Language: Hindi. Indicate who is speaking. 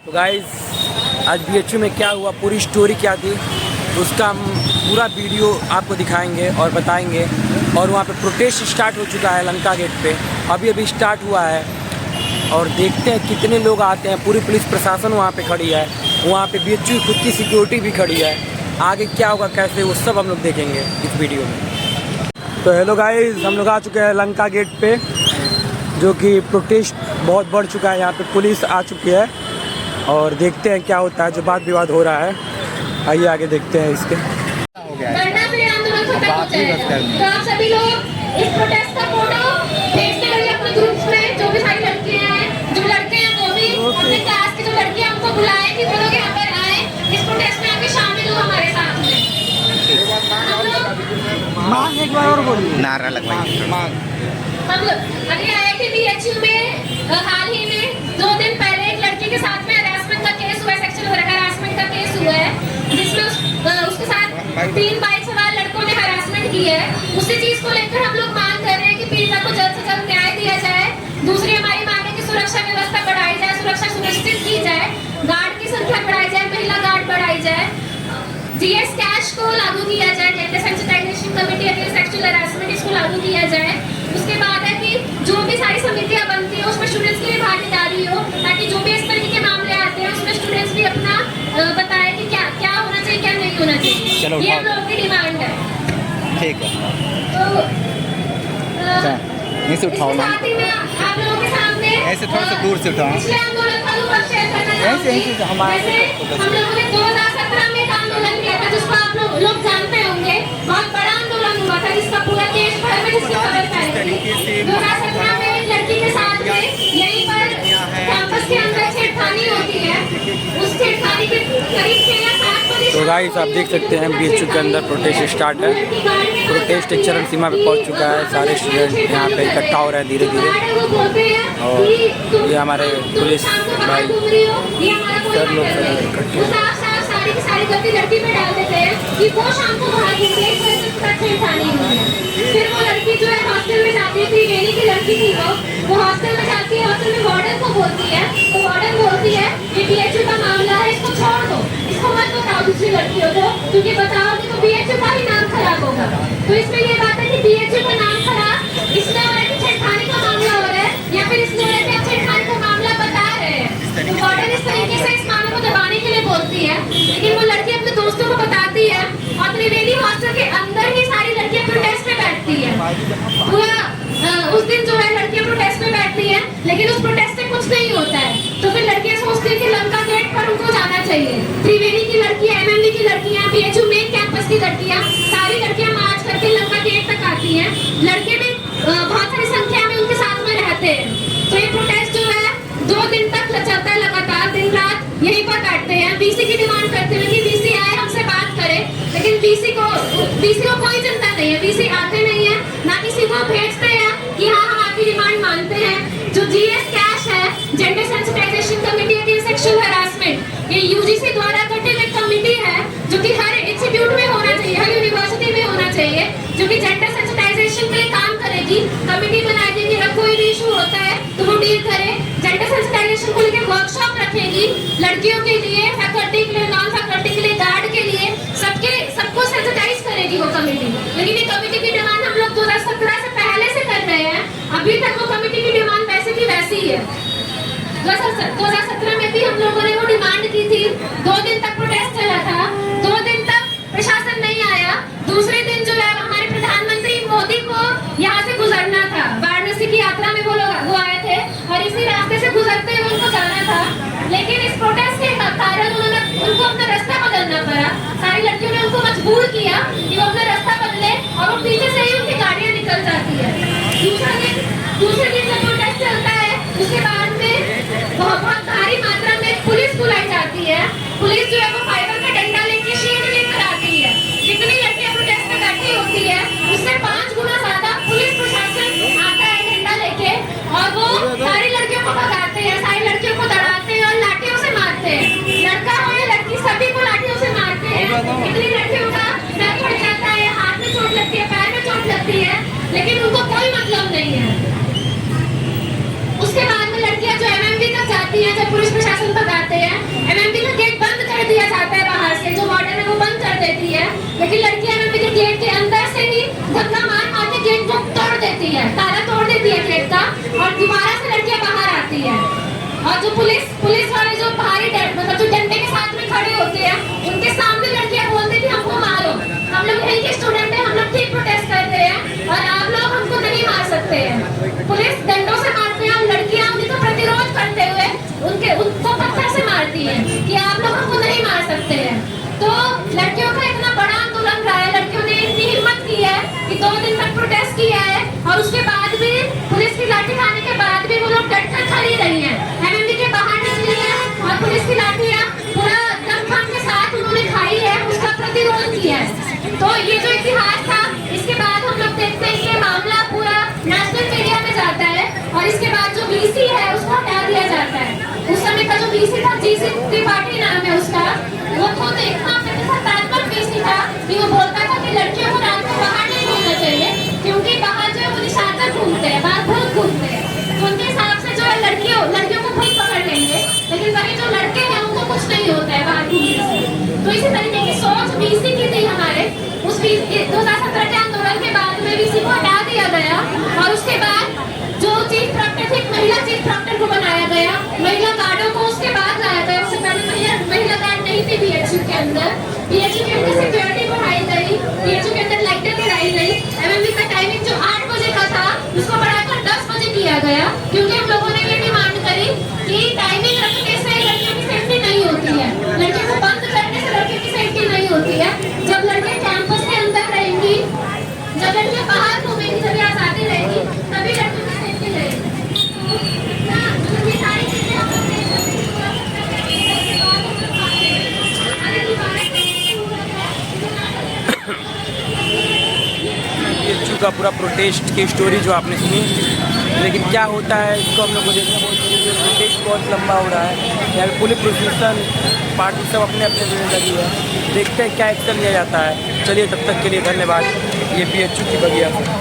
Speaker 1: तो गाइस आज बीएचयू में क्या हुआ, पूरी स्टोरी क्या थी, उसका हम पूरा वीडियो आपको दिखाएंगे और बताएंगे। और वहाँ पे प्रोटेस्ट स्टार्ट हो चुका है लंका गेट पे, अभी स्टार्ट हुआ है। और देखते हैं कितने लोग आते हैं। पूरी पुलिस प्रशासन वहाँ पे खड़ी है, वहाँ पे बीएचयू खुद की सिक्योरिटी भी खड़ी है। आगे क्या होगा कैसे, वो सब हम लोग देखेंगे इस वीडियो में। तो हेलो गाइस, हम लोग आ चुके हैं लंका गेट पे, जो कि प्रोटेस्ट बहुत बढ़ चुका है। यहाँ पे पुलिस आ चुकी है और देखते हैं क्या होता है, जो बात विवाद हो रहा है। आइए आगे देखते हैं इसके।
Speaker 2: धरना पे आंदोलन खत्म हो जाएगा। तो आप सभी लोग इस प्रोटेस्ट का फोटो भेजते रहिए अपने ग्रुप्स में। जो भी सारी लड़कियां हैं, जो लड़के हैं, वो भी अपने क्लास की जो लड़कियां उनको बुलाएं कि वो लोग यहाँ पर आए, इस प्रोटेस्ट में आके शामिल हो हमारे साथ में।
Speaker 1: मांग एक बार और बोलिए।
Speaker 3: नारा लगवाइए।
Speaker 2: हम लोग अभी IIT BHU में हाल ही में 2 दिन पहले एक लड़की के साथ में हरासमेंट का केस हुआ है, सेक्सुअल हरासमेंट का केस हुआ है, जिसमें उसके साथ 3 बाइक सवार लड़कों ने हरासमेंट की है। उसी चीज को लेकर हम लोग मांग कर रहे हैं कि पीड़िता को जल्द से जल्द न्याय दिया जाए। दूसरी हमारी मांग है कि सुरक्षा व्यवस्था बढ़ाई जाए, सुरक्षा सुनिश्चित की जाए, गार्ड की संख्या बढ़ाई जाए, महिला गार्ड बढ़ाई जाए, GS कैश को लागू किया जाए, gender sensitisation committee against sexual harassment, इसको लागू किया जाए। उसके बाद है कि जो भी सारी समितियां बनती है उसमें स्टूडेंट्स की भी भागीदारी हो, ताकि जो भी इस तरीके के मामले आते हैं उसमें स्टूडेंट्स भी अपना बताए कि क्या क्या होना चाहिए, क्या नहीं होना चाहिए। ये हम लोगों की डिमांड है।
Speaker 3: ठीक है,
Speaker 2: तो
Speaker 3: ऐसे उठाओ ना,
Speaker 2: साथ ही में आप लोगों के सामने
Speaker 3: ऐसे थोड़ा सा दूर से उठाओ।
Speaker 2: पिछले आंदोलन का रूप शेयर करना चाहूंगी।
Speaker 3: ऐसे हमारे
Speaker 2: हम लोगों ने 2017 में एक आंदोलन किया था, जिसको आप लोग जानते होंगे। बहुत बड़ा आंदोलन हुआ था, जिसका पूरा देश भर में जिसकी खबर फैली थी। 2017 में एक लड़की के साथ में यहीं पर कैंपस के अंदर छेड़खानी होती है। उस छेड़खानी के करीब 6 या 7 बजे।
Speaker 1: तो गाइस आप देख सकते हैं बीएचयू के अंदर प्रोटेस्ट स्टार्ट है। प्रोटेस्ट एक चरम सीमा पे पहुंच चुका है। सारे स्टूडेंट यहाँ पे इकट्ठा हो रहे हैं धीरे धीरे। और ये हमारे पुलिस भाई सब लोग इकट्ठे
Speaker 2: सारी की सारी गलती लड़की पे डाल देते हैं कि वो शाम को बाहर घूमती है, इस वजह से उसका छेड़खानी हुई है। फिर वो लड़की जो है हॉस्टल में जाती थी, रेनी की लड़की थी, वो हॉस्टल में जाती है, हॉस्टल में वार्डन को बोलती है, तो वार्डन बोलती है ये BHU का मामला है, इसको छोड़ दो, इसको मत बताओ दूसरी लड़कियों को, क्योंकि बताओगे तो BHU का ही नाम खराब होगा। तो इसमें ये बात है कि BHU का नाम खराब इसलिए हो रहा है कि छेड़खानी का मामला हो रहा है, या फिर इसलिए हो रहा है कि आप छेड़खानी का मामला बता रहे हैं। तो वार्डन इस तरीके से इस मामले को दबाने के लिए बोलती है, लेकिन वो लड़की अपने दोस्तों को बताती है और त्रिवेणी हॉस्टल के अंदर ही सारी लड़कियां प्रोटेस्ट में बैठती है। पूरा उस दिन जो है लड़कियां प्रोटेस्ट में बैठती है, लेकिन उस प्रोटेस्ट से कुछ नहीं होता है। तो फिर लड़कियां सोचती है कि लंका गेट पर उनको जाना चाहिए। त्रिवेणी की लड़कियां, MMV की लड़कियां, BHU मेन कैंपस की लड़कियां, सारी लड़कियां मार्च करके लंका गेट तक आती हैं। लड़के भी बहुत सारी संख्या में उनके साथ में रहते हैं। तो ये प्रोटेस्ट जो है 2 दिन तक चलता है, लगातार दिन रात यहीं पर बैठते हैं। BC की डिमांड करते हुए कि BC आए हमसे बात करे, लेकिन BC को कोई चिंता नहीं है। BC आते नहीं है, ना किसी को भेजते हैं कि हाँ हम आपकी डिमांड मानते हैं। जो GS कैश है, gender sensitisation committee against sexual harassment, ये UGC द्वारा गठित एक कमेटी है जो कि हर इंस्टीट्यूट में होना चाहिए, हर यूनिवर्सिटी में होना चाहिए, जो कि जेंडर सेंसिटाइजेशन के लिए काम करेगी। कमेटी बनाई जाएगी, अगर कोई भी इशू होता है तो वो डील करे। जेंडर सेंसिटाइजेशन को लेकर वर्कशॉप रखेगी, लड़कियों के लिए, फैकल्टी के लिए, नॉन फैकल्टी के लिए, गार्ड के लिए, सबको सेंसिटाइज करेगी वो कमेटी। लेकिन ये कमेटी की डिमांड हम लोग 2017 से पहले से कर रहे हैं, अभी तक वो कमेटी की डिमांड वैसे की वैसी ही है। 2017 में भी हम लोगों ने वो डिमांड की थी। 2 दिन तक प्रोटेस्ट चला था, 2 दिन तक प्रशासन नहीं आया। दूसरे दिन जो है हमारे प्रधानमंत्री मोदी को यहाँ से गुजरना था, वाराणसी की यात्रा में वो आए थे और इसी रास्ते से गुजरते हुए उनको जाना था। लेकिन इस प्रोटेस्ट के कारण उनको अपना रास्ता बदलना पड़ा। सारी लड़कियों ने उनको मजबूर किया कि वो अपना रास्ता बदले, और वो पीछे से ही उनकी गाड़ियां निकल जाती है। दूसरे दिन जब प्रोटेस्ट चलता है, उसके बाद में बहुत भारी मात्रा में पुलिस बुलाई जाती है। पुलिस जो है वो फाइबर का डंडा लेके, शील्ड लेकर आती है। जितनी लड़कियां प्रोटेस्ट में बैठी होती है उससे 5 गुना ज्यादा पुलिस प्रशासन आता है डंडा लेके, और वो सारी लड़कियों को भगाते हैं, सारी लड़कियों को दौड़ाते हैं और लाठियों से मारते हैं। लड़का हो या लड़की, सभी को लाठियों से मारते हैं। इतनी लड़कियों का सर फट जाता है, हाथ में चोट लगती है, पैर में चोट लगती है, लेकिन उनको कोई मतलब नहीं है। उनको पत्थर से मारती है कि आप लोगों को नहीं मार सकते हैं। तो लड़कियों का इतना बड़ा आंदोलन रहा है, लड़कियों ने इतनी हिम्मत की है कि 2 दिन तक प्रोटेस्ट किया है और उसके बाद भी पुलिस की लाठी खाने के बाद भी वो लोग डटकर खड़ी रही हैं। एमएमडी के बाहर निकली है और पुलिस की लाठियां पूरा दमखम के साथ उन्होंने खाई है, उसका प्रतिरोध किया है। तो ये जो इतिहास था, इसके बाद हम लोग देखते हैं कि मामला पूरा नेशनल मीडिया में जाता है और इसके बाद जो बीसी है उसको हटा दिया जाता है। उस समय का जो बीसी था, जीसी त्रिपाठी नाम है उसका, वो खुद इतना सकारात्मक बीसी था कि वो बोलता था कि लड़कियों को रात को बाहर नहीं घूमना चाहिए, क्योंकि बाहर जो है वो निशाचर घूमते हैं, बाहर भूत घूमते हैं। तो उनके हिसाब से जो है लड़कियों को भूत पकड़ लेंगे, लेकिन वही जो लड़के हैं उनको कुछ नहीं होता है बाहर घूमने से। तो इसी तरीके की सोच बीसी की थी हमारे। उस 2017 के आंदोलन के बाद में बीसी को हटा दिया गया और उसके बाद जो चीफ प्रॉक्टर थे, महिला चीफ प्रॉक्टर को बनाया गया, महिला गार्डों को उसके बाद लाया गया। उससे पहले महिला गार्ड नहीं थी बीएचयू के अंदर। बीएचयू के अंदर सिक्योरिटी बढ़ाई गई, बीएचयू के अंदर लाइटें बढ़ाई गई। एमएमडी का टाइमिंग जो 8 बजे का था उसको बढ़ाकर 10 बजे किया गया, क्योंकि हम लोगों ने ये डिमांड करी कि टाइमिंग रखने से लड़कियों की सेफ्टी नहीं होती है, लड़कियों को बंद करने से लड़कियों की सेफ्टी नहीं होती है। जब लड़के कैंपस के अंदर रहेंगी, जब लड़कियां बाहर घूमेंगी, जब आजादी रहेगी, तभी लड़कियों की सेफ्टी रहेगी। ये सारी चीजें हम लोग देख सकते हैं।
Speaker 1: बीएचयू का पूरा प्रोटेस्ट की स्टोरी जो आपने सुनी, लेकिन क्या होता है इसको हम लोग को देखना बहुत जरूरी है। प्रोटेस्ट बहुत लंबा हो रहा है, यहाँ पे पुलिस प्रशासन पार्टी सब अपने अपने में लगी है। देखते हैं क्या एक्शन लिया जाता है। चलिए तब तक के लिए धन्यवाद। ये बीएचयू की बगिया है।